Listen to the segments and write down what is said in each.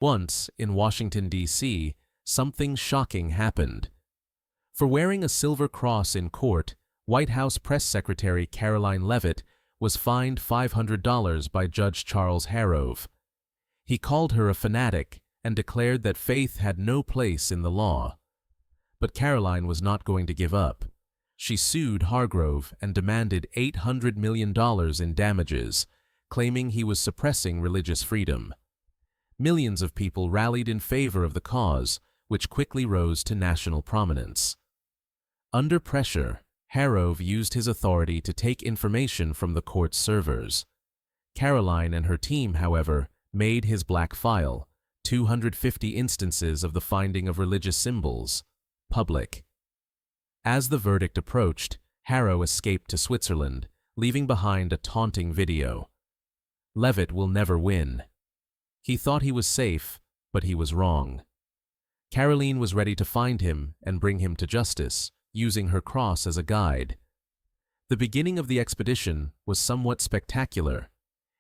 Once, in Washington, D.C., something shocking happened. For wearing a silver cross in court, White House Press Secretary Karoline Leavitt was fined $500 by Judge Charles Harrove. He called her a fanatic and declared that faith had no place in the law. But Karoline was not going to give up. She sued Hargrove and demanded $800 million in damages, claiming he was suppressing religious freedom. Millions of people rallied in favor of the cause, which quickly rose to national prominence. Under pressure, Harrove used his authority to take information from the court's servers. Karoline and her team, however, made his black file, 250 instances of the finding of religious symbols, public. As the verdict approached, Harrove escaped to Switzerland, leaving behind a taunting video. Leavitt will never win. He thought he was safe, but he was wrong. Karoline was ready to find him and bring him to justice, using her cross as a guide. The beginning of the expedition was somewhat spectacular.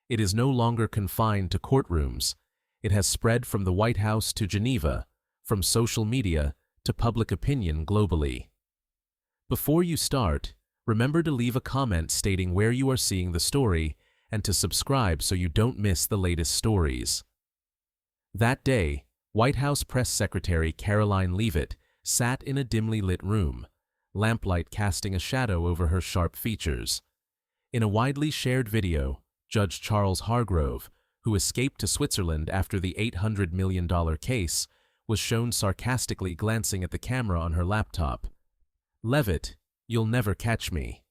It is no longer confined to courtrooms. It has spread from the White House to Geneva, from social media to public opinion globally. Before you start, remember to leave a comment stating where you are seeing the story and to subscribe so you don't miss the latest stories. That day, White House Press Secretary Karoline Leavitt sat in a dimly lit room, lamplight casting a shadow over her sharp features. In a widely shared video, Judge Charles Hargrove, who escaped to Switzerland after the $800 million case, was shown sarcastically glancing at the camera on her laptop. "Leavitt, you'll never catch me."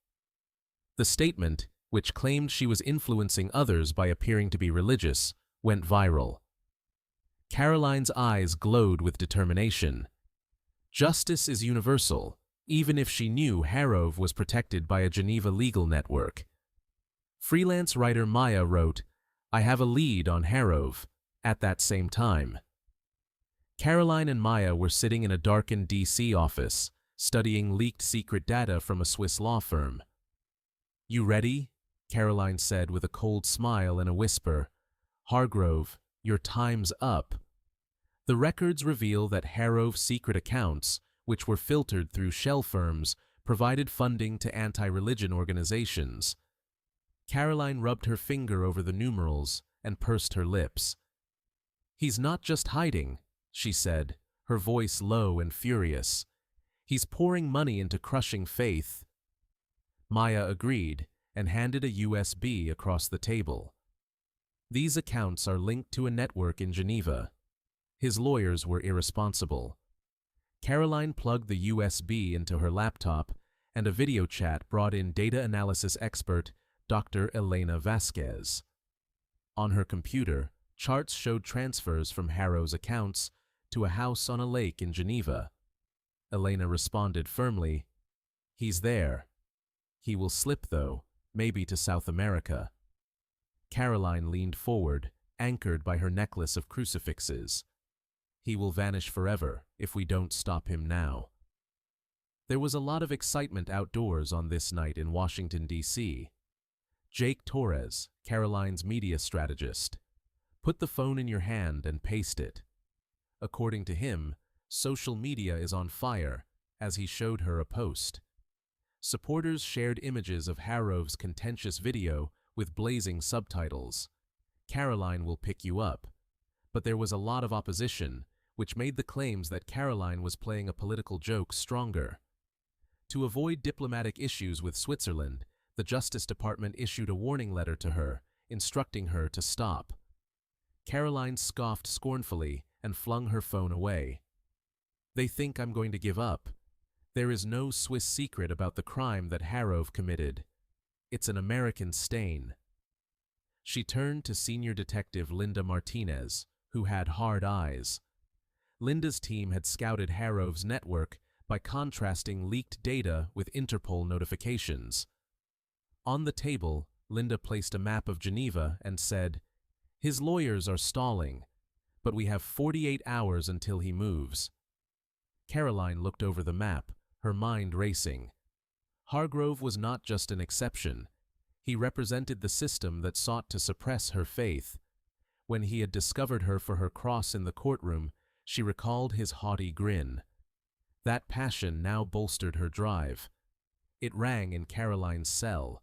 The statement, which claimed she was influencing others by appearing to be religious, went viral. Karoline's eyes glowed with determination. Justice is universal, even if she knew Harrove was protected by a Geneva legal network. Freelance writer Maya wrote, "I have a lead on Harrove," at that same time. Karoline and Maya were sitting in a darkened D.C. office, studying leaked secret data from a Swiss law firm. "You ready?" Karoline said with a cold smile and a whisper. "Hargrove, your time's up." The records reveal that Harrove's secret accounts, which were filtered through shell firms, provided funding to anti-religion organizations. Karoline rubbed her finger over the numerals and pursed her lips. "He's not just hiding," she said, her voice low and furious. "He's pouring money into crushing faith." Maya agreed and handed a USB across the table. "These accounts are linked to a network in Geneva." His lawyers were irresponsible. Karoline plugged the USB into her laptop, and a video chat brought in data analysis expert Dr. Elena Vasquez. On her computer, charts showed transfers from Harrove's accounts to a house on a lake in Geneva. Elena responded firmly, "He's there. He will slip, though, maybe to South America." Karoline leaned forward, anchored by her necklace of crucifixes. "He will vanish forever if we don't stop him now." There was a lot of excitement outdoors on this night in Washington, D.C. Jake Torres, Karoline's media strategist, put the phone in your hand and paste it. According to him, social media is on fire, as he showed her a post. Supporters shared images of Harrove's contentious video with blazing subtitles. "Karoline will pick you up." But there was a lot of opposition, which made the claims that Karoline was playing a political joke stronger. To avoid diplomatic issues with Switzerland, the Justice Department issued a warning letter to her, instructing her to stop. Karoline scoffed scornfully and flung her phone away. "They think I'm going to give up. There is no Swiss secret about the crime that Harrove committed. It's an American stain." She turned to senior detective Linda Martinez, who had hard eyes. Linda's team had scouted Harrove's network by contrasting leaked data with Interpol notifications. On the table, Linda placed a map of Geneva and said, "His lawyers are stalling, but we have 48 hours until he moves." Karoline looked over the map, her mind racing. Hargrove was not just an exception. He represented the system that sought to suppress her faith. When he had discovered her for her cross in the courtroom, she recalled his haughty grin. That passion now bolstered her drive. It rang in Karoline's cell.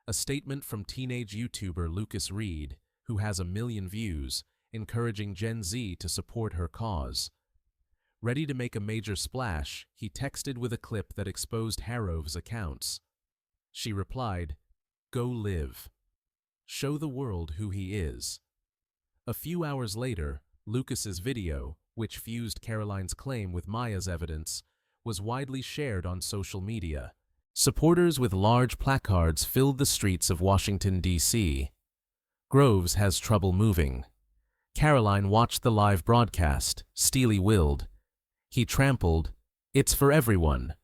A statement from teenage YouTuber Lucas Reed, who has 1 million views, encouraging Gen Z to support her cause. Ready to make a major splash, he texted with a clip that exposed Harov's accounts. She replied, "Go live. Show the world who he is." A few hours later, Lucas's video, which fused Karoline's claim with Maya's evidence, was widely shared on social media. Supporters with large placards filled the streets of Washington, D.C. Groves has trouble moving. Karoline watched the live broadcast, steely-willed. He trampled, "It's for everyone."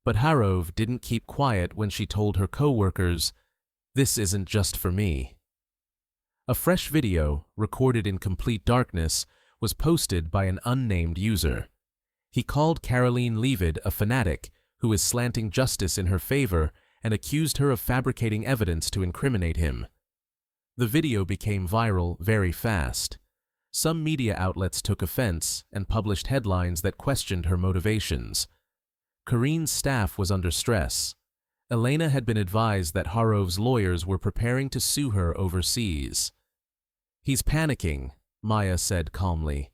But Harov didn't keep quiet when she told her co-workers, "This isn't just for me." A fresh video, recorded in complete darkness, was posted by an unnamed user. He called Karoline Leavitt a fanatic who is slanting justice in her favor and accused her of fabricating evidence to incriminate him. The video became viral very fast. Some media outlets took offense and published headlines that questioned her motivations. Karine's staff was under stress. Elena had been advised that Harov's lawyers were preparing to sue her overseas. "He's panicking," Maya said calmly.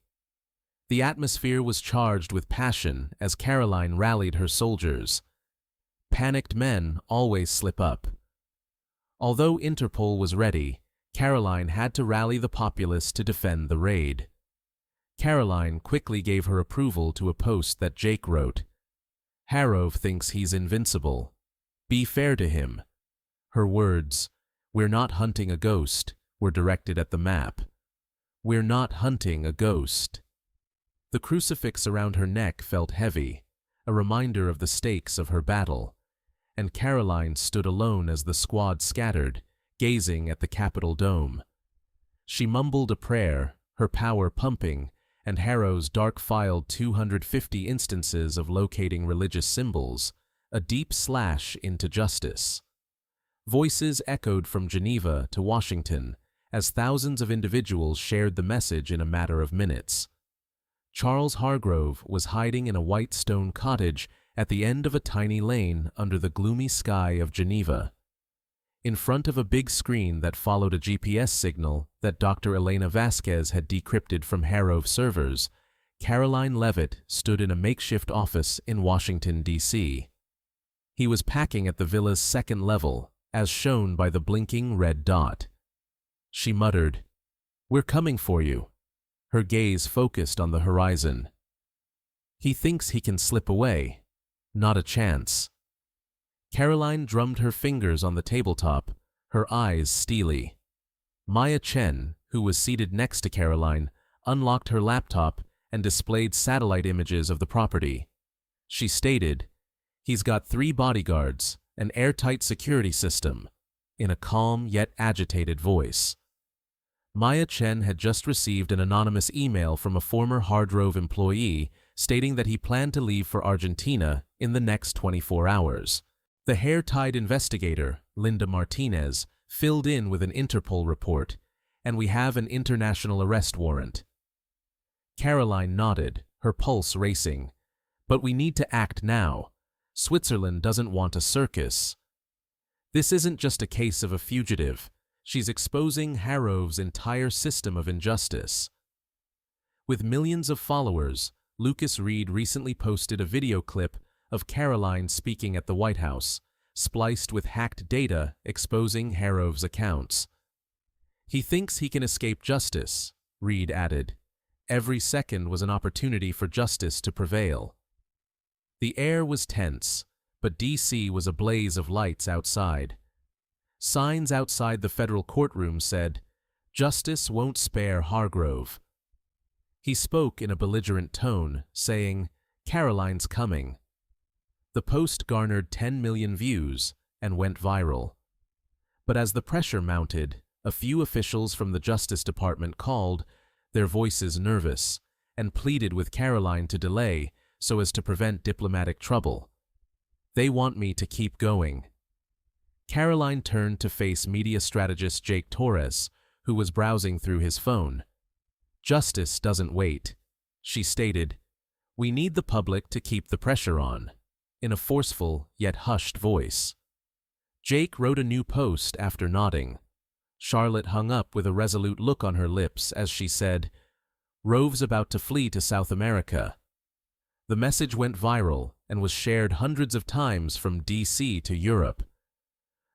The atmosphere was charged with passion as Karoline rallied her soldiers. Panicked men always slip up. Although Interpol was ready, Karoline had to rally the populace to defend the raid. Karoline quickly gave her approval to a post that Jake wrote. "Harov thinks he's invincible. Be fair to him." Her words, "We're not hunting a ghost," were directed at the map. "We're not hunting a ghost." The crucifix around her neck felt heavy, a reminder of the stakes of her battle, and Karoline stood alone as the squad scattered, gazing at the Capitol dome. She mumbled a prayer, her power pumping, and Harov's dark-filed 250 instances of locating religious symbols, a deep slash into justice. Voices echoed from Geneva to Washington as thousands of individuals shared the message in a matter of minutes. Charles Hargrove was hiding in a white stone cottage at the end of a tiny lane under the gloomy sky of Geneva. In front of a big screen that followed a GPS signal that Dr. Elena Vasquez had decrypted from Harov servers, Karoline Leavitt stood in a makeshift office in Washington, D.C. He was packing at the villa's second level, as shown by the blinking red dot. She muttered, "We're coming for you." Her gaze focused on the horizon. "He thinks he can slip away. Not a chance." Karoline drummed her fingers on the tabletop, her eyes steely. Maya Chen, who was seated next to Karoline, unlocked her laptop and displayed satellite images of the property. She stated, "He's got 3 bodyguards, an airtight security system," in a calm yet agitated voice. Maya Chen had just received an anonymous email from a former Hardrove employee stating that he planned to leave for Argentina in the next 24 hours. The hair-tied investigator, Linda Martinez, filled in with an Interpol report, and we have an international arrest warrant. Karoline nodded, her pulse racing. "But we need to act now. Switzerland doesn't want a circus." This isn't just a case of a fugitive. She's exposing Harov's entire system of injustice. With millions of followers, Lucas Reed recently posted a video clip of Karoline speaking at the White House, spliced with hacked data exposing Harov's accounts. "He thinks he can escape justice," Reed added. "Every second was an opportunity for justice to prevail." The air was tense, but D.C. was a blaze of lights outside. Signs outside the federal courtroom said, "Justice won't spare Hargrove." He spoke in a belligerent tone, saying, "Karoline's coming." The post garnered 10 million views and went viral. But as the pressure mounted, a few officials from the Justice Department called, their voices nervous, and pleaded with Karoline to delay so as to prevent diplomatic trouble. "They want me to keep going." Karoline turned to face media strategist Jake Torres, who was browsing through his phone. "Justice doesn't wait," she stated. "We need the public to keep the pressure on," in a forceful yet hushed voice. Jake wrote a new post after nodding. Charlotte hung up with a resolute look on her lips as she said, "Rove's about to flee to South America." The message went viral and was shared hundreds of times from DC to Europe.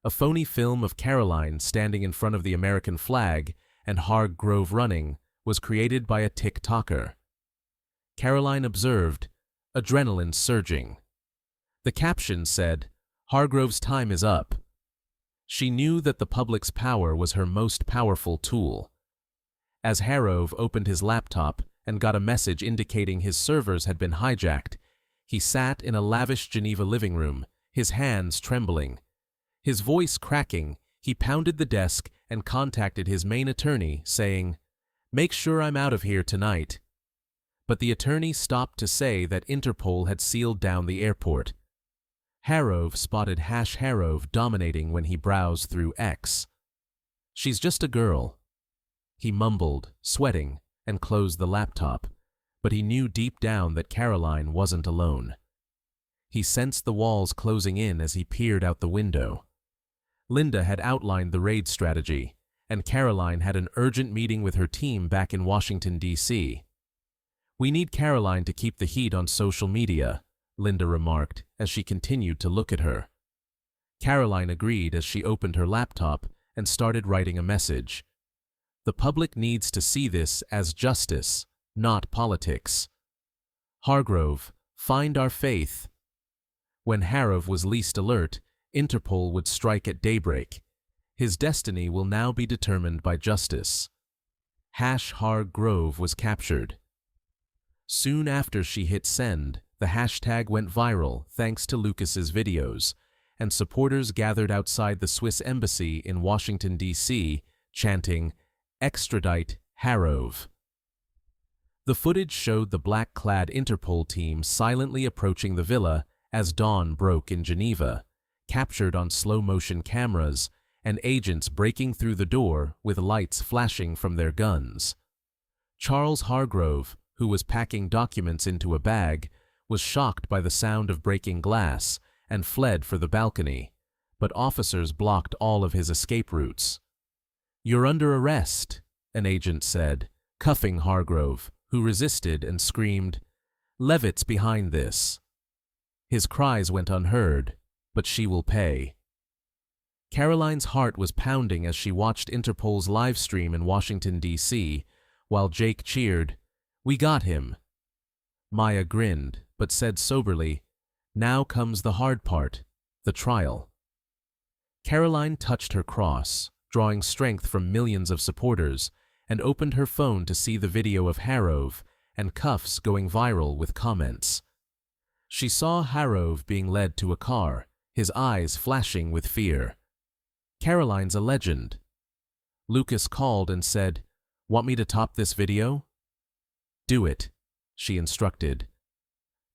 A phony film of Karoline standing in front of the American flag and Hargrove running was created by a TikToker. Karoline observed, "Adrenaline surging." The caption said, "Hargrove's time is up." She knew that the public's power was her most powerful tool. As Hargrove opened his laptop and got a message indicating his servers had been hijacked, he sat in a lavish Geneva living room, his hands trembling. His voice cracking, he pounded the desk and contacted his main attorney, saying, "Make sure I'm out of here tonight." But the attorney stopped to say that Interpol had sealed down the airport. Hargrove spotted Hargrove dominating when he browsed through X. "She's just a girl," he mumbled, sweating, and closed the laptop, but he knew deep down that Karoline wasn't alone. He sensed the walls closing in as he peered out the window. Linda had outlined the raid strategy, and Karoline had an urgent meeting with her team back in Washington, D.C. "We need Karoline to keep the heat on social media," Linda remarked as she continued to look at her. Karoline agreed as she opened her laptop and started writing a message. "The public needs to see this as justice, not politics. Hargrove, find our faith." When Hargrove was least alert, Interpol would strike at daybreak. His destiny will now be determined by justice. Hargrove was captured. Soon after she hit send, the hashtag went viral thanks to Lucas's videos, and supporters gathered outside the Swiss embassy in Washington, D.C., chanting, "Extradite Hargrove." The footage showed the black-clad Interpol team silently approaching the villa as dawn broke in Geneva, captured on slow-motion cameras, and agents breaking through the door with lights flashing from their guns. Charles Hargrove, who was packing documents into a bag, was shocked by the sound of breaking glass and fled for the balcony, but officers blocked all of his escape routes. "You're under arrest," an agent said, cuffing Hargrove, who resisted and screamed, "Leavitt's behind this." His cries went unheard, but she will pay. Karoline's heart was pounding as she watched Interpol's live stream in Washington, D.C., while Jake cheered, "We got him." Maya grinned, but said soberly, "Now comes the hard part, the trial." Karoline touched her cross, drawing strength from millions of supporters, and opened her phone to see the video of Hargrove and cuffs going viral with comments. She saw Hargrove being led to a car, his eyes flashing with fear. "Karoline's a legend." Lucas called and said, "Want me to top this video?" "Do it," she instructed.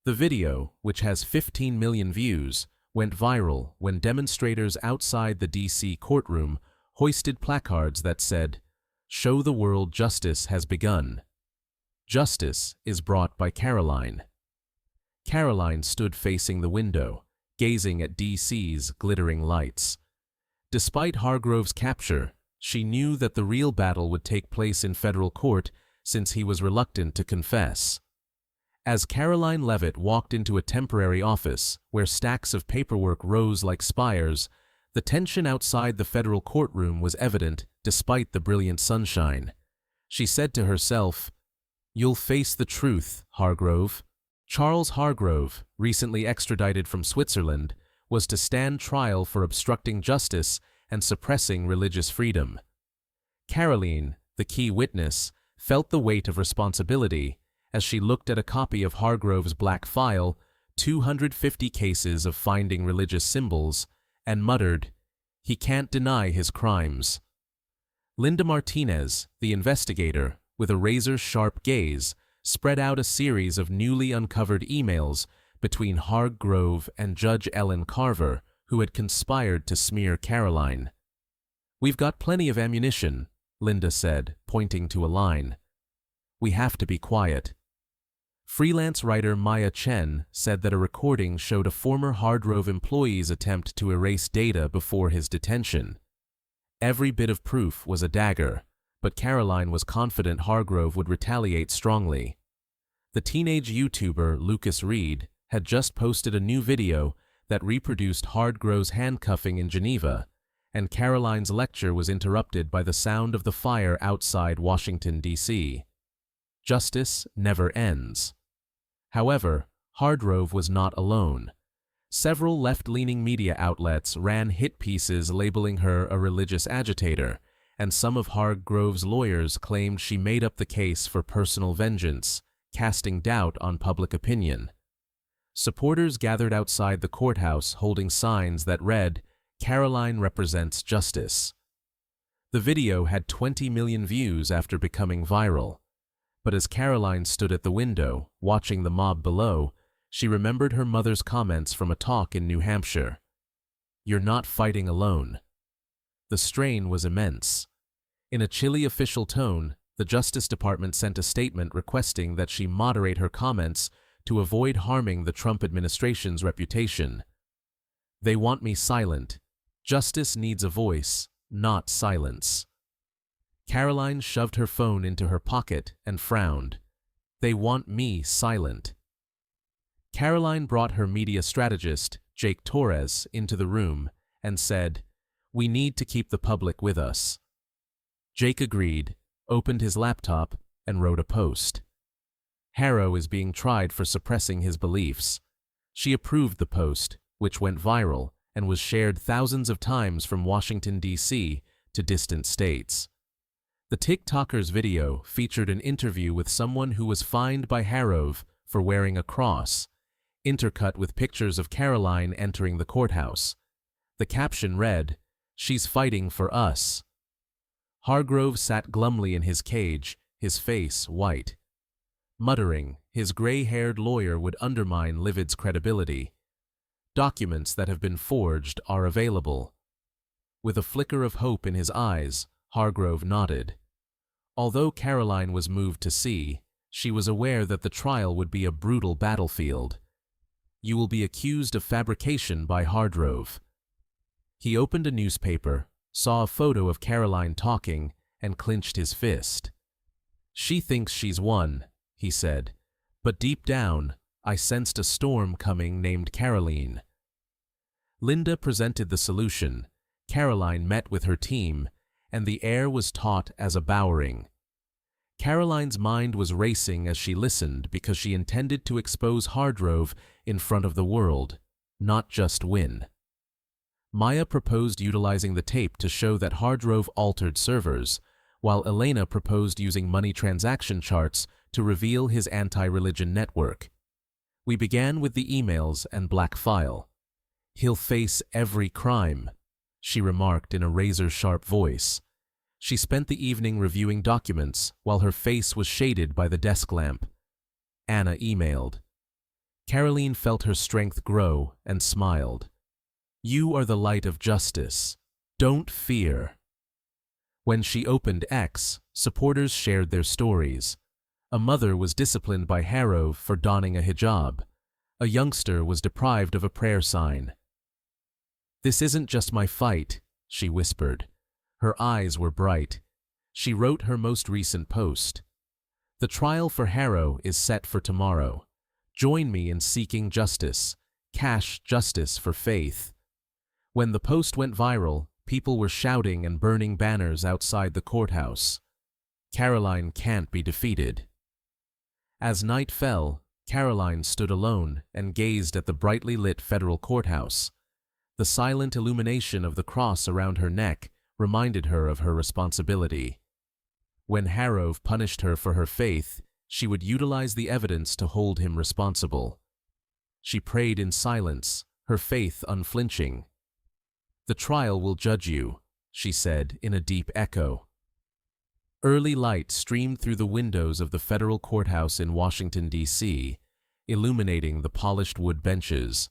The video, which has 15 million views, went viral when demonstrators outside the D.C. courtroom hoisted placards that said, "Show the world justice has begun. Justice is brought by Karoline." Karoline stood facing the window, gazing at D.C.'s glittering lights. Despite Hargrove's capture, she knew that the real battle would take place in federal court since he was reluctant to confess. As Karoline Leavitt walked into a temporary office where stacks of paperwork rose like spires, the tension outside the federal courtroom was evident despite the brilliant sunshine. She said to herself, "You'll face the truth, Hargrove." Charles Hargrove, recently extradited from Switzerland, was to stand trial for obstructing justice and suppressing religious freedom. Karoline, the key witness, felt the weight of responsibility as she looked at a copy of Hargrove's black file, 250 cases of finding religious symbols, and muttered, "He can't deny his crimes." Linda Martinez, the investigator, with a razor-sharp gaze, spread out a series of newly uncovered emails between Hargrove and Judge Ellen Carver, who had conspired to smear Karoline. "We've got plenty of ammunition," Linda said, pointing to a line. "We have to be quiet." Freelance writer Maya Chen said that a recording showed a former Hardgrove employee's attempt to erase data before his detention. Every bit of proof was a dagger, but Karoline was confident Hardgrove would retaliate strongly. The teenage YouTuber Lucas Reed had just posted a new video that reproduced Hardgrove's handcuffing in Geneva, and Karoline's lecture was interrupted by the sound of the fire outside Washington, D.C. Justice never ends. However, Hardgrove was not alone. Several left-leaning media outlets ran hit pieces labeling her a religious agitator, and some of Hardgrove's lawyers claimed she made up the case for personal vengeance, casting doubt on public opinion. Supporters gathered outside the courthouse holding signs that read, "Karoline represents justice." The video had 20 million views after becoming viral. But as Karoline stood at the window, watching the mob below, she remembered her mother's comments from a talk in New Hampshire. "You're not fighting alone." The strain was immense. In a chilly official tone, the Justice Department sent a statement requesting that she moderate her comments to avoid harming the Trump administration's reputation. "They want me silent. Justice needs a voice, not silence." Karoline shoved her phone into her pocket and frowned. "They want me silent." Karoline brought her media strategist, Jake Torres, into the room and said, "We need to keep the public with us." Jake agreed, opened his laptop, and wrote a post. "Harrow is being tried for suppressing his beliefs." She approved the post, which went viral and was shared thousands of times from Washington, D.C. to distant states. The TikToker's video featured an interview with someone who was fined by Harrow for wearing a cross, intercut with pictures of Karoline entering the courthouse. The caption read, "She's fighting for us." Hardgrove sat glumly in his cage, his face white. Muttering, his gray-haired lawyer would undermine Leavitt's credibility. "Documents that have been forged are available." With a flicker of hope in his eyes, Hardgrove nodded. Although Karoline was moved to see, she was aware that the trial would be a brutal battlefield. "You will be accused of fabrication by Hardgrove." He opened a newspaper, saw a photo of Karoline talking, and clenched his fist. "She thinks she's won," he said, "but deep down, I sensed a storm coming named Karoline." Linda presented the solution. Karoline met with her team, and the air was taut as a bowering. Karoline's mind was racing as she listened because she intended to expose Hardgrove in front of the world, not just win. Maya proposed utilizing the tape to show that Hardgrove altered servers, while Elena proposed using money transaction charts to reveal his anti-religion network. We began with the emails and black file. "He'll face every crime," she remarked in a razor-sharp voice. She spent the evening reviewing documents while her face was shaded by the desk lamp. Anna emailed. Karoline felt her strength grow and smiled. "You are the light of justice. Don't fear." When she opened X, supporters shared their stories. A mother was disciplined by Harrow for donning a hijab. A youngster was deprived of a prayer sign. "This isn't just my fight," she whispered. Her eyes were bright. She wrote her most recent post. "The trial for Harrow is set for tomorrow. Join me in seeking justice. Cash justice for faith." When the post went viral, people were shouting and burning banners outside the courthouse. Karoline can't be defeated. As night fell, Karoline stood alone and gazed at the brightly lit federal courthouse. The silent illumination of the cross around her neck reminded her of her responsibility. When Harrow punished her for her faith, she would utilize the evidence to hold him responsible. She prayed in silence, her faith unflinching. "The trial will judge you," she said in a deep echo. Early light streamed through the windows of the federal courthouse in Washington, D.C., illuminating the polished wood benches.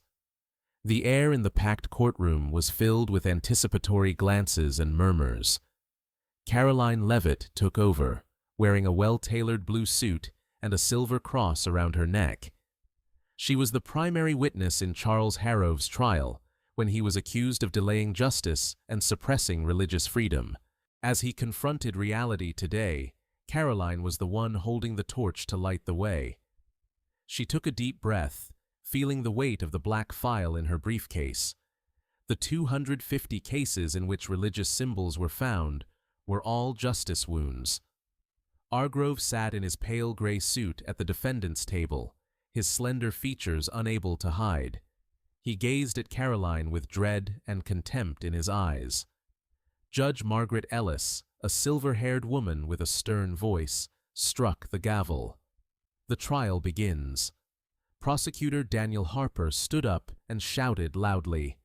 The air in the packed courtroom was filled with anticipatory glances and murmurs. Karoline Leavitt took over, wearing a well-tailored blue suit and a silver cross around her neck. She was the primary witness in Charles Harrove's trial, when he was accused of delaying justice and suppressing religious freedom. As he confronted reality today, Karoline was the one holding the torch to light the way. She took a deep breath, feeling the weight of the black file in her briefcase. The 250 cases in which religious symbols were found were all justice wounds. Hargrove sat in his pale gray suit at the defendant's table, his slender features unable to hide. He gazed at Karoline with dread and contempt in his eyes. Judge Margaret Ellis, a silver-haired woman with a stern voice, struck the gavel. The trial begins. Prosecutor Daniel Harper stood up and shouted loudly,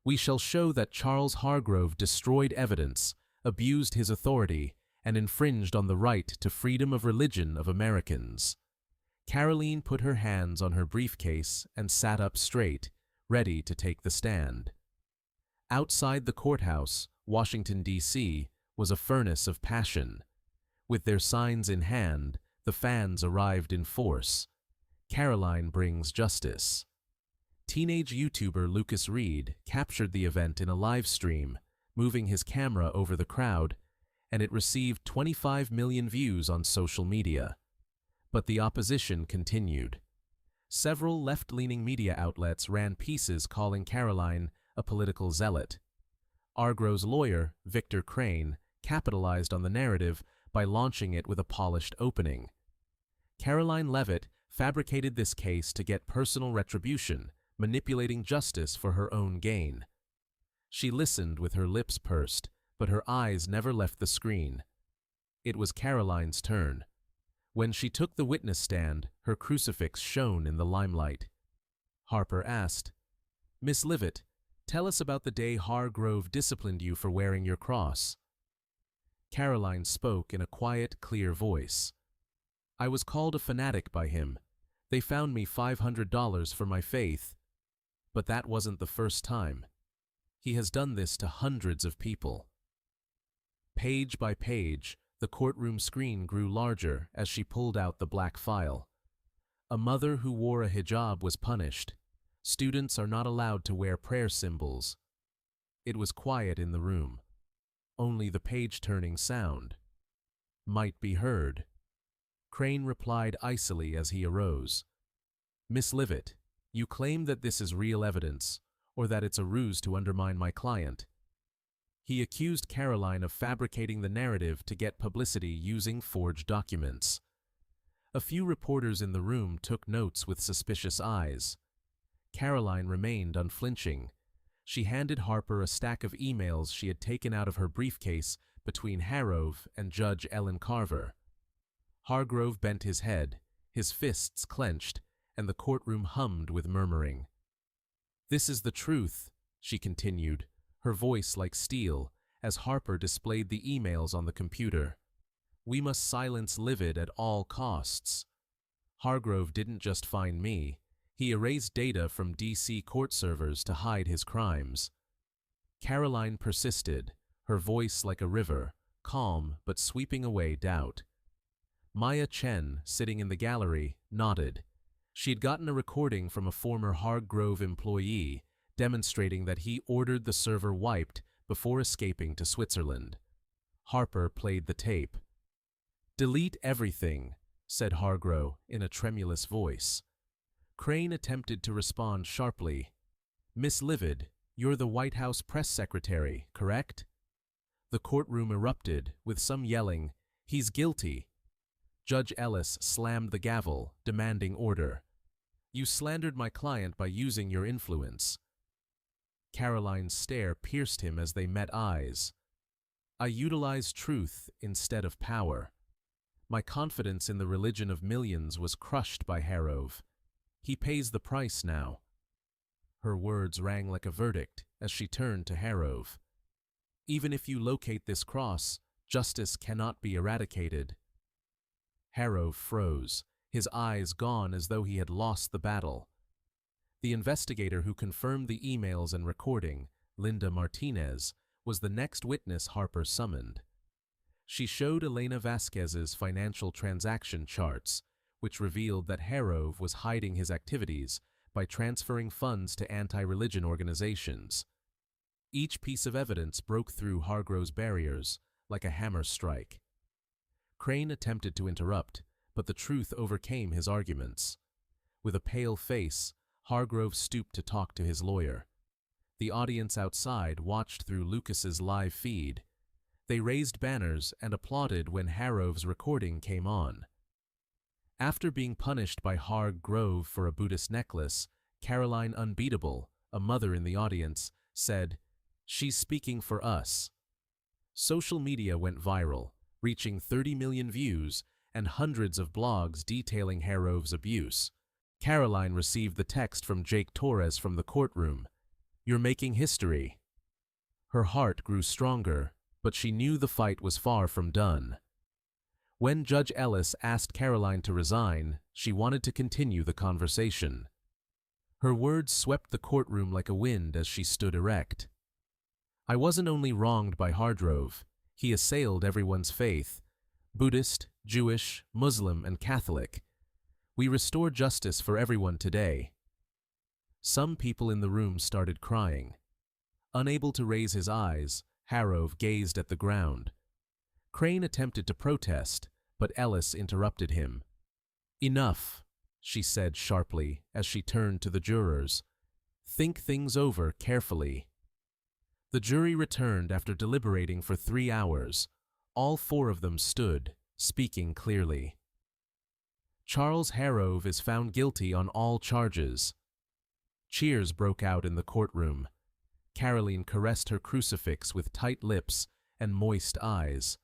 "We shall show that Charles Hargrove destroyed evidence, abused his authority, and infringed on the right to freedom of religion of Americans." Karoline put her hands on her briefcase and sat up straight, ready to take the stand. Outside the courthouse, Washington, D.C., was a furnace of passion. With their signs in hand, the fans arrived in force. Karoline brings justice. Teenage YouTuber Lucas Reed captured the event in a live stream, moving his camera over the crowd, and it received 25 million views on social media. But the opposition continued. Several left-leaning media outlets ran pieces calling Karoline a political zealot. Hargrove's lawyer, Victor Crane, capitalized on the narrative by launching it with a polished opening. Karoline Leavitt fabricated this case to get personal retribution, manipulating justice for her own gain. She listened with her lips pursed, but her eyes never left the screen. It was Karoline's turn. When she took the witness stand, her crucifix shone in the limelight. Harper asked, "Miss Leavitt, tell us about the day Hargrove disciplined you for wearing your cross." Karoline spoke in a quiet, clear voice. "I was called a fanatic by him. They found me $500 for my faith. But that wasn't the first time. He has done this to hundreds of people." Page by page, the courtroom screen grew larger as she pulled out the black file. A mother who wore a hijab was punished. Students are not allowed to wear prayer symbols. It was quiet in the room. Only the page-turning sound might be heard. Crane replied icily as he arose. "Miss Leavitt, you claim that this is real evidence, or that it's a ruse to undermine my client." He accused Karoline of fabricating the narrative to get publicity using forged documents. A few reporters in the room took notes with suspicious eyes. Karoline remained unflinching. She handed Harper a stack of emails she had taken out of her briefcase between Harrove and Judge Ellen Carver. Hargrove bent his head, his fists clenched, and the courtroom hummed with murmuring. "This is the truth," she continued, her voice like steel, as Harper displayed the emails on the computer. "We must silence Leavitt at all costs. Hargrove didn't just find me. He erased data from D.C. court servers to hide his crimes." Karoline persisted, her voice like a river, calm but sweeping away doubt. Maya Chen, sitting in the gallery, nodded. She had gotten a recording from a former Hargrove employee, demonstrating that he ordered the server wiped before escaping to Switzerland. Harper played the tape. "Delete everything," said Hargrove in a tremulous voice. Crane attempted to respond sharply. "Miss Leavitt, you're the White House press secretary, correct?" The courtroom erupted, with some yelling, "He's guilty." Judge Ellis slammed the gavel, demanding order. "You slandered my client by using your influence." Karoline's stare pierced him as they met eyes. "I utilized truth instead of power. My confidence in the religion of millions was crushed by Harrove. He pays the price now." Her words rang like a verdict as she turned to Harrove. "Even if you locate this cross, justice cannot be eradicated." Harrove froze, his eyes gone as though he had lost the battle. The investigator who confirmed the emails and recording, Linda Martinez, was the next witness Harper summoned. She showed Elena Vasquez's financial transaction charts, which revealed that Harrove was hiding his activities by transferring funds to anti-religion organizations. Each piece of evidence broke through Hargrove's barriers like a hammer strike. Crane attempted to interrupt, but the truth overcame his arguments. With a pale face, Hargrove stooped to talk to his lawyer. The audience outside watched through Lucas's live feed. They raised banners and applauded when Harrove's recording came on. After being punished by Hargrove for a Buddhist necklace, Karoline Unbeatable, a mother in the audience, said, "She's speaking for us." Social media went viral, reaching 30 million views and hundreds of blogs detailing Harrove's abuse. Karoline received the text from Jake Torres from the courtroom, "You're making history." Her heart grew stronger, but she knew the fight was far from done. When Judge Ellis asked Karoline to resign, she wanted to continue the conversation. Her words swept the courtroom like a wind as she stood erect. "I wasn't only wronged by Hargrove, he assailed everyone's faith, Buddhist, Jewish, Muslim, and Catholic. We restore justice for everyone today." Some people in the room started crying. Unable to raise his eyes, Harrove gazed at the ground. Crane attempted to protest, but Ellis interrupted him. "Enough," she said sharply as she turned to the jurors. "Think things over carefully." The jury returned after deliberating for 3 hours. All 4 of them stood, speaking clearly. Charles Harrove is found guilty on all charges. Cheers broke out in the courtroom. Karoline caressed her crucifix with tight lips and moist eyes.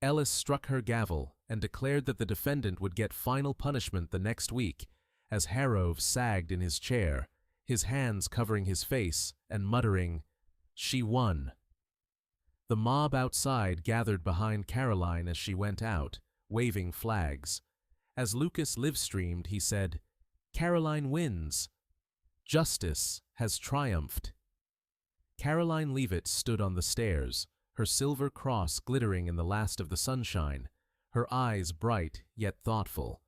Ellis struck her gavel and declared that the defendant would get final punishment the next week, as Harrove sagged in his chair, his hands covering his face and muttering, "She won." The mob outside gathered behind Karoline as she went out, waving flags. As Lucas live-streamed, he said, "Karoline wins. Justice has triumphed." Karoline Leavitt stood on the stairs, her silver cross glittering in the last of the sunshine, her eyes bright yet thoughtful.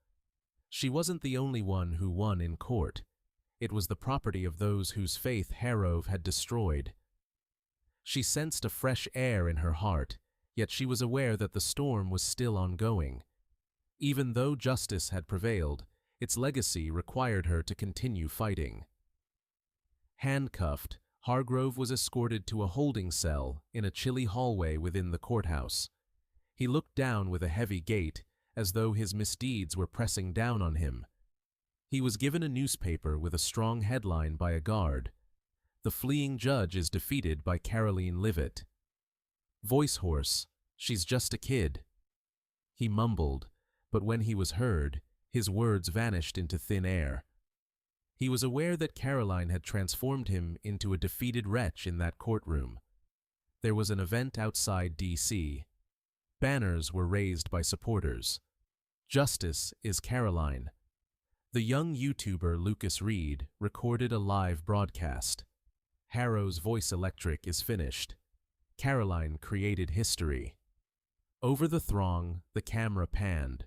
She wasn't the only one who won in court. It was the property of those whose faith Harrove had destroyed. She sensed a fresh air in her heart, yet she was aware that the storm was still ongoing. Even though justice had prevailed, its legacy required her to continue fighting. Handcuffed, Hargrove was escorted to a holding cell in a chilly hallway within the courthouse. He looked down with a heavy gait, as though his misdeeds were pressing down on him. He was given a newspaper with a strong headline by a guard. "The fleeing judge is defeated by Karoline Leavitt." Voice hoarse, "She's just a kid." He mumbled, but when he was heard, his words vanished into thin air. He was aware that Karoline had transformed him into a defeated wretch in that courtroom. There was an event outside D.C. Banners were raised by supporters. "Justice is Karoline." The young YouTuber Lucas Reed recorded a live broadcast. "Harrow's voice electric is finished. Karoline created history." Over the throng, the camera panned.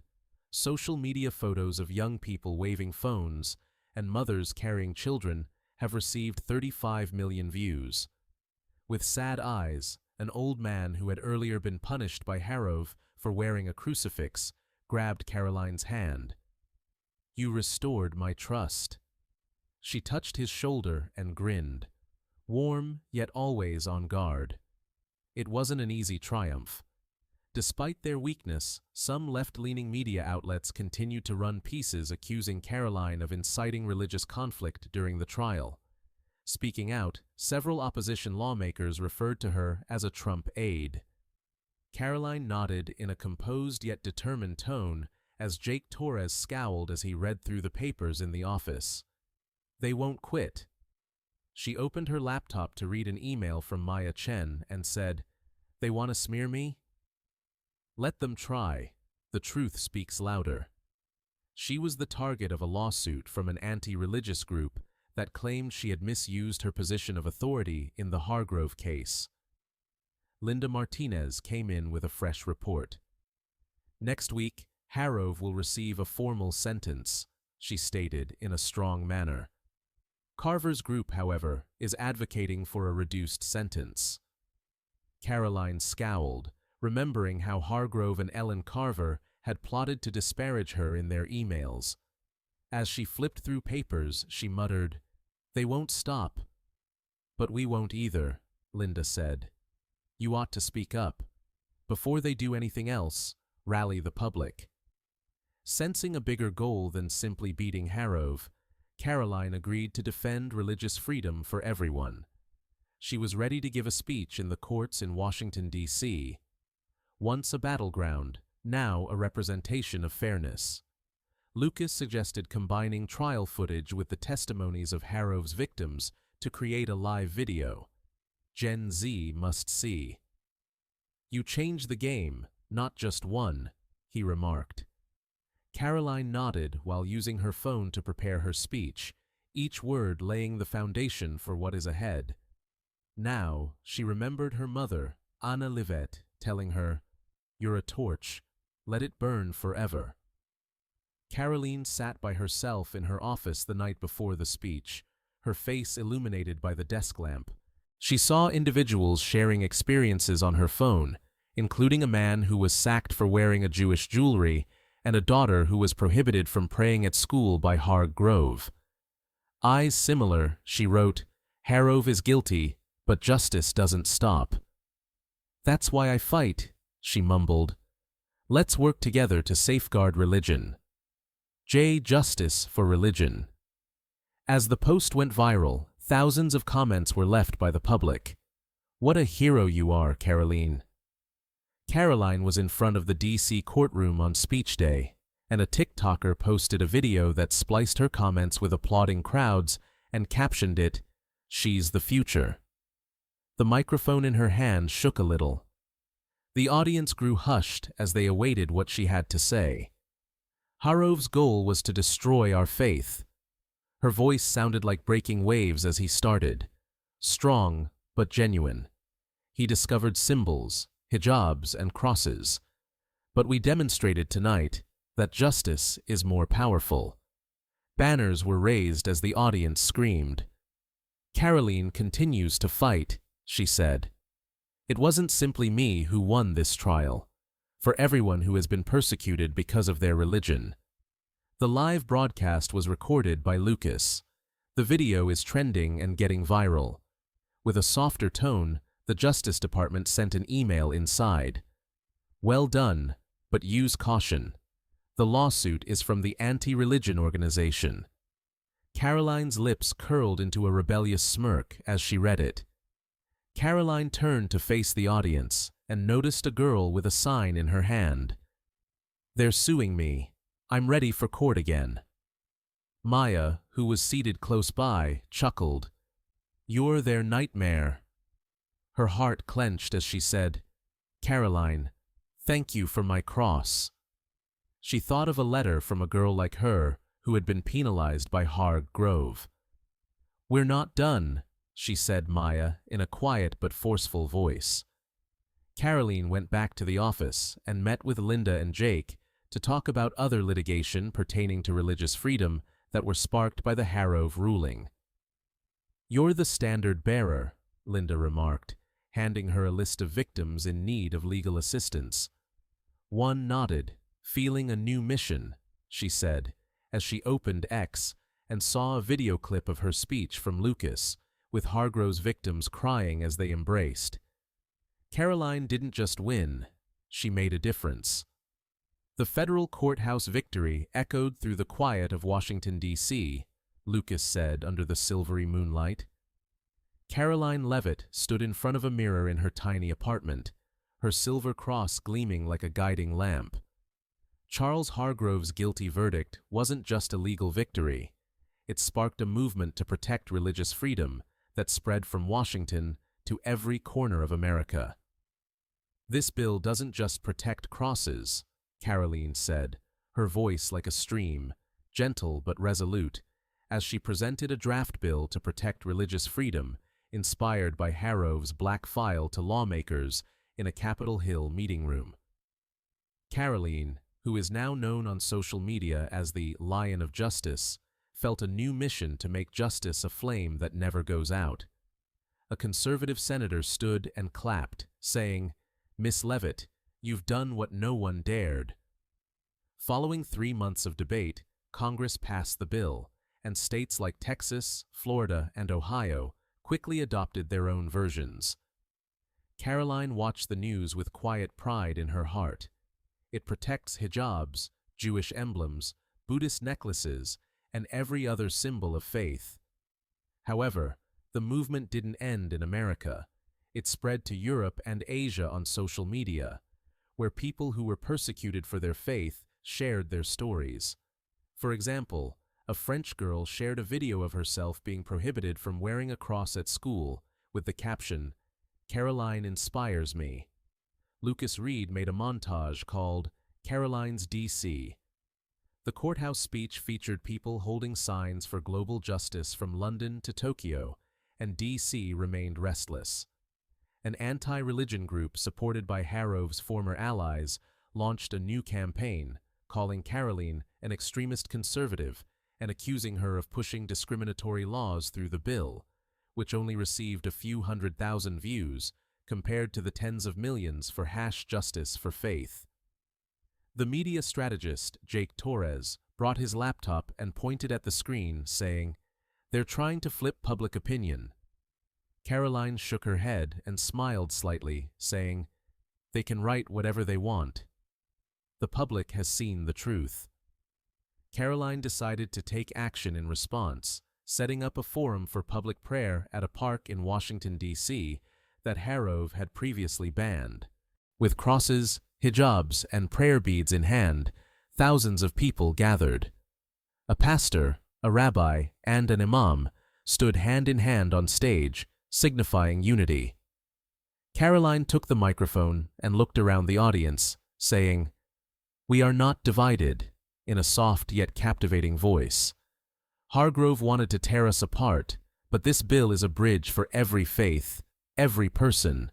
Social media photos of young people waving phones and mothers carrying children have received 35 million views. With sad eyes, an old man who had earlier been punished by Harrove for wearing a crucifix grabbed Karoline's hand. "You restored my trust." She touched his shoulder and grinned, warm yet always on guard. It wasn't an easy triumph. Despite their weakness, some left-leaning media outlets continued to run pieces accusing Karoline of inciting religious conflict during the trial. Speaking out, several opposition lawmakers referred to her as a Trump aide. Karoline nodded in a composed yet determined tone as Jake Torres scowled as he read through the papers in the office. "They won't quit." She opened her laptop to read an email from Maya Chen and said, "They want to smear me? Let them try. The truth speaks louder." She was the target of a lawsuit from an anti-religious group that claimed she had misused her position of authority in the Hargrove case. Linda Martinez came in with a fresh report. "Next week, Harrove will receive a formal sentence," she stated in a strong manner. Carver's group, however, is advocating for a reduced sentence. Karoline scowled, remembering how Hargrove and Ellen Carver had plotted to disparage her in their emails. As she flipped through papers, she muttered, "They won't stop." "But we won't either," Linda said. "You ought to speak up. Before they do anything else, rally the public." Sensing a bigger goal than simply beating Harrove, Karoline agreed to defend religious freedom for everyone. She was ready to give a speech in the courts in Washington, D.C. Once a battleground, now a representation of fairness. Lucas suggested combining trial footage with the testimonies of Harrove's victims to create a live video. Gen Z must see. "You changed the game, not just one," he remarked. Karoline nodded while using her phone to prepare her speech, each word laying the foundation for what is ahead. Now, she remembered her mother, Karoline Leavitt, telling her, "You're a torch. Let it burn forever." Karoline sat by herself in her office the night before the speech, her face illuminated by the desk lamp. She saw individuals sharing experiences on her phone, including a man who was sacked for wearing a Jewish jewelry and a daughter who was prohibited from praying at school by Hargrove. "Eyes similar," she wrote. "Harrove is guilty, but justice doesn't stop." "That's why I fight," she mumbled. "Let's work together to safeguard religion. Justice for religion." As the post went viral, thousands of comments were left by the public. "What a hero you are, Karoline." Karoline was in front of the D.C. courtroom on speech day, and a TikToker posted a video that spliced her comments with applauding crowds and captioned it, "She's the future." The microphone in her hand shook a little. The audience grew hushed as they awaited what she had to say. Harrove's goal was to destroy our faith. Her voice sounded like breaking waves as he started, strong but genuine. He discovered symbols, hijabs, and crosses. But we demonstrated tonight that justice is more powerful. Banners were raised as the audience screamed. "Karoline continues to fight," she said. "It wasn't simply me who won this trial. For everyone who has been persecuted because of their religion." The live broadcast was recorded by Lucas. The video is trending and getting viral. With a softer tone, the Justice Department sent an email inside. "Well done, but use caution. The lawsuit is from the anti-religion organization." Karoline's lips curled into a rebellious smirk as she read it. Karoline turned to face the audience and noticed a girl with a sign in her hand. "They're suing me. I'm ready for court again." Maya, who was seated close by, chuckled. "You're their nightmare." Her heart clenched as she said, "Karoline, thank you for my cross." She thought of a letter from a girl like her who had been penalized by Hargrove. "We're not done," she said, Maya, in a quiet but forceful voice. Karoline went back to the office and met with Linda and Jake to talk about other litigation pertaining to religious freedom that were sparked by the Harrove ruling. "You're the standard bearer," Linda remarked, handing her a list of victims in need of legal assistance. One nodded, feeling a new mission, she said, as she opened X and saw a video clip of her speech from Lucas, with Hargrove's victims crying as they embraced. Karoline didn't just win, she made a difference. The federal courthouse victory echoed through the quiet of Washington, D.C., Lucas said under the silvery moonlight. Karoline Leavitt stood in front of a mirror in her tiny apartment, her silver cross gleaming like a guiding lamp. Charles Hargrove's guilty verdict wasn't just a legal victory. It sparked a movement to protect religious freedom that spread from Washington to every corner of America. "This bill doesn't just protect crosses," Karoline said, her voice like a stream, gentle but resolute, as she presented a draft bill to protect religious freedom inspired by Harrov's black file to lawmakers in a Capitol Hill meeting room. Karoline, who is now known on social media as the Lion of Justice, felt a new mission to make justice a flame that never goes out. A conservative senator stood and clapped, saying, "Miss Leavitt, you've done what no one dared." Following 3 months of debate, Congress passed the bill, and states like Texas, Florida, and Ohio quickly adopted their own versions. Karoline watched the news with quiet pride in her heart. It protects hijabs, Jewish emblems, Buddhist necklaces, and every other symbol of faith. However, the movement didn't end in America. It spread to Europe and Asia on social media, where people who were persecuted for their faith shared their stories. For example, a French girl shared a video of herself being prohibited from wearing a cross at school with the caption, "Karoline inspires me." Lucas Reed made a montage called Karoline's DC. The courthouse speech featured people holding signs for global justice from London to Tokyo, and DC remained restless. An anti-religion group supported by Harrov's former allies launched a new campaign, calling Karoline an extremist conservative and accusing her of pushing discriminatory laws through the bill, which only received a few 100,000 views compared to the tens of millions for #Justice for Faith. The media strategist, Jake Torres, brought his laptop and pointed at the screen, saying, "They're trying to flip public opinion." Karoline shook her head and smiled slightly, saying, "They can write whatever they want. The public has seen the truth." Karoline decided to take action in response, setting up a forum for public prayer at a park in Washington, D.C., that Harrov had previously banned. With crosses, hijabs, and prayer beads in hand, thousands of people gathered. A pastor, a rabbi, and an imam stood hand in hand on stage, signifying unity. Karoline took the microphone and looked around the audience, saying, "We are not divided," in a soft yet captivating voice. "Hargrove wanted to tear us apart, but this bill is a bridge for every faith, every person."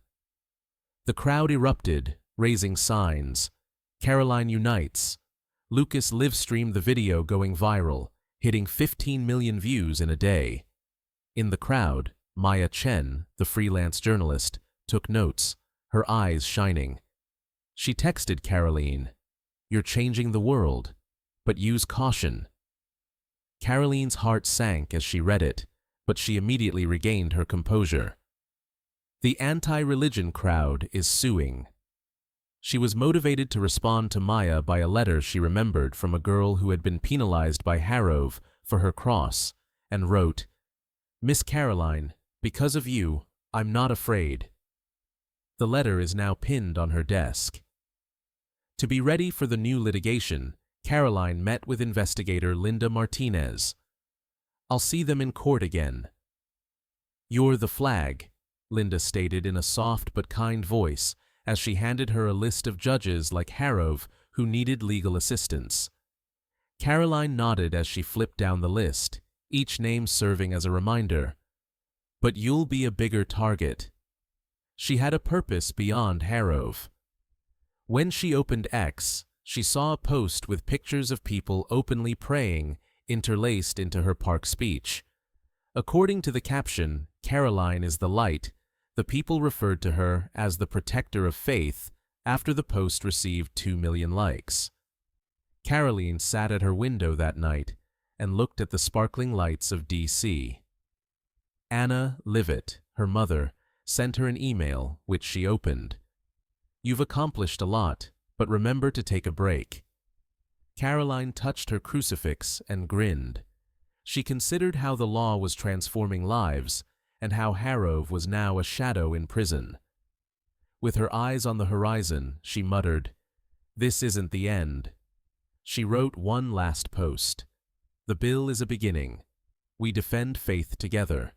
The crowd erupted, raising signs. "Karoline unites." Lucas live-streamed the video, going viral, hitting 15 million views in a day. In the crowd, Maya Chen, the freelance journalist, took notes, her eyes shining. She texted Karoline, "You're changing the world, but use caution." Karoline's heart sank as she read it, but she immediately regained her composure. The anti-religion crowd is suing. She was motivated to respond to Maya by a letter she remembered from a girl who had been penalized by Harrov for her cross, and wrote, "Miss Karoline, because of you, I'm not afraid." The letter is now pinned on her desk. To be ready for the new litigation, Karoline met with investigator Linda Martinez. "I'll see them in court again." "You're the flag," Linda stated in a soft but kind voice as she handed her a list of judges like Harrov who needed legal assistance. Karoline nodded as she flipped down the list, each name serving as a reminder. "But you'll be a bigger target." She had a purpose beyond Harrov. When she opened X, she saw a post with pictures of people openly praying interlaced into her park speech. According to the caption, "Karoline is the light," the people referred to her as the protector of faith after the post received 2 million likes. Karoline sat at her window that night and looked at the sparkling lights of D.C. Anna Leavitt, her mother, sent her an email, which she opened. "You've accomplished a lot, but remember to take a break." Karoline touched her crucifix and grinned. She considered how the law was transforming lives and how Harrov was now a shadow in prison. With her eyes on the horizon, she muttered, "This isn't the end." She wrote one last post. "The bill is a beginning. We defend faith together."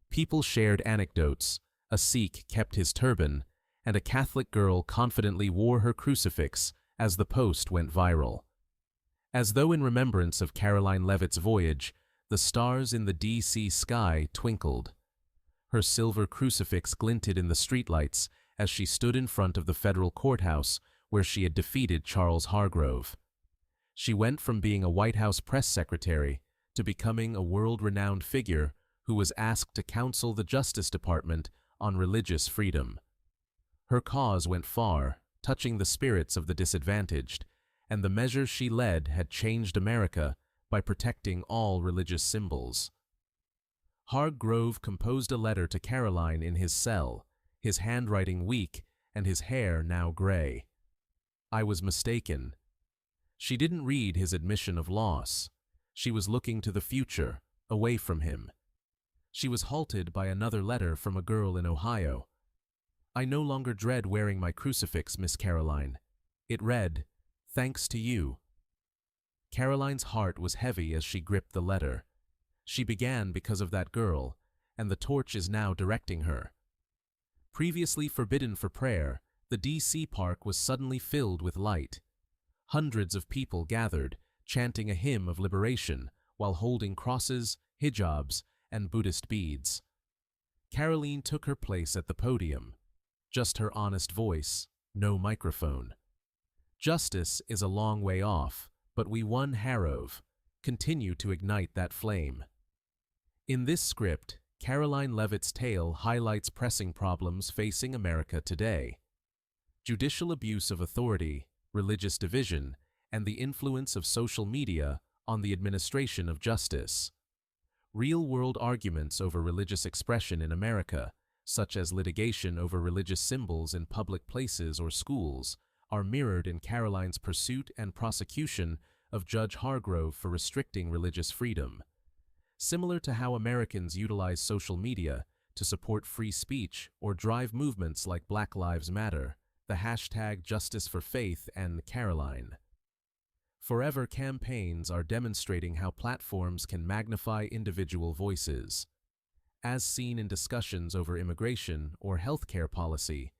People shared anecdotes. A Sikh kept his turban, and a Catholic girl confidently wore her crucifix as the post went viral. As though in remembrance of Karoline Leavitt's voyage, the stars in the D.C. sky twinkled. Her silver crucifix glinted in the streetlights as she stood in front of the federal courthouse where she had defeated Charles Hargrove. She went from being a White House press secretary to becoming a world-renowned figure who was asked to counsel the Justice Department on religious freedom. Her cause went far, touching the spirits of the disadvantaged, and the measures she led had changed America by protecting all religious symbols. Hargrove composed a letter to Karoline in his cell, his handwriting weak and his hair now gray. I was mistaken. She didn't read his admission of loss. She was looking to the future, away from him. She was halted by another letter from a girl in Ohio. I no longer dread wearing my crucifix, Miss Karoline. It read, "Thanks to you." Karoline's heart was heavy as she gripped the letter. She began because of that girl, and the torch is now directing her. Previously forbidden for prayer, the D.C. park was suddenly filled with light. Hundreds of people gathered, chanting a hymn of liberation while holding crosses, hijabs, and Buddhist beads. Karoline took her place at the podium. Just her honest voice, no microphone. Justice is a long way off, but we won Harrove. Continue to ignite that flame. In this script, Karoline Leavitt's tale highlights pressing problems facing America today. Judicial abuse of authority, religious division, and the influence of social media on the administration of justice. Real-world arguments over religious expression in America, such as litigation over religious symbols in public places or schools, are mirrored in Karoline's pursuit and prosecution of Judge Hargrove for restricting religious freedom. Similar to how Americans utilize social media to support free speech or drive movements like Black Lives Matter, the hashtag Justice for Faith and Karoline Forever campaigns are demonstrating how platforms can magnify individual voices. As seen in discussions over immigration or healthcare policy,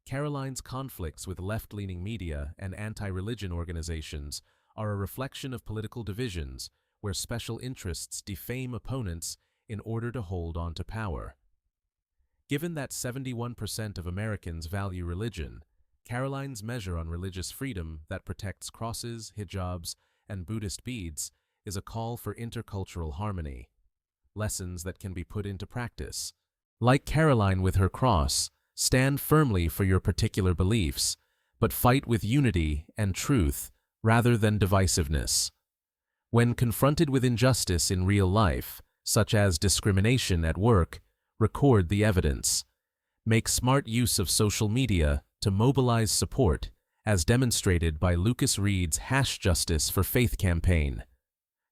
Karoline's conflicts with left-leaning media and anti-religion organizations are a reflection of political divisions where special interests defame opponents in order to hold on to power. Given that 71% of Americans value religion, Karoline's measure on religious freedom that protects crosses, hijabs, and Buddhist beads is a call for intercultural harmony, lessons that can be put into practice. Like Karoline with her cross, stand firmly for your particular beliefs, but fight with unity and truth rather than divisiveness. When confronted with injustice in real life, such as discrimination at work, record the evidence. Make smart use of social media to mobilize support, as demonstrated by Lucas Reed's #Justice for Faith campaign.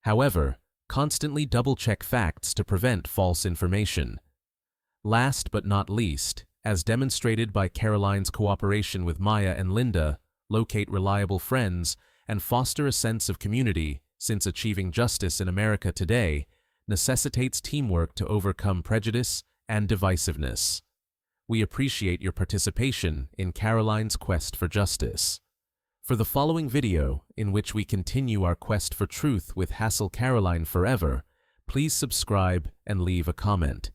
However, constantly double-check facts to prevent false information. Last but not least, as demonstrated by Karoline's cooperation with Maya and Linda, locate reliable friends and foster a sense of community, since achieving justice in America today necessitates teamwork to overcome prejudice and divisiveness. We appreciate your participation in Karoline's quest for justice. For the following video, in which we continue our quest for truth with Karoline forever, please subscribe and leave a comment.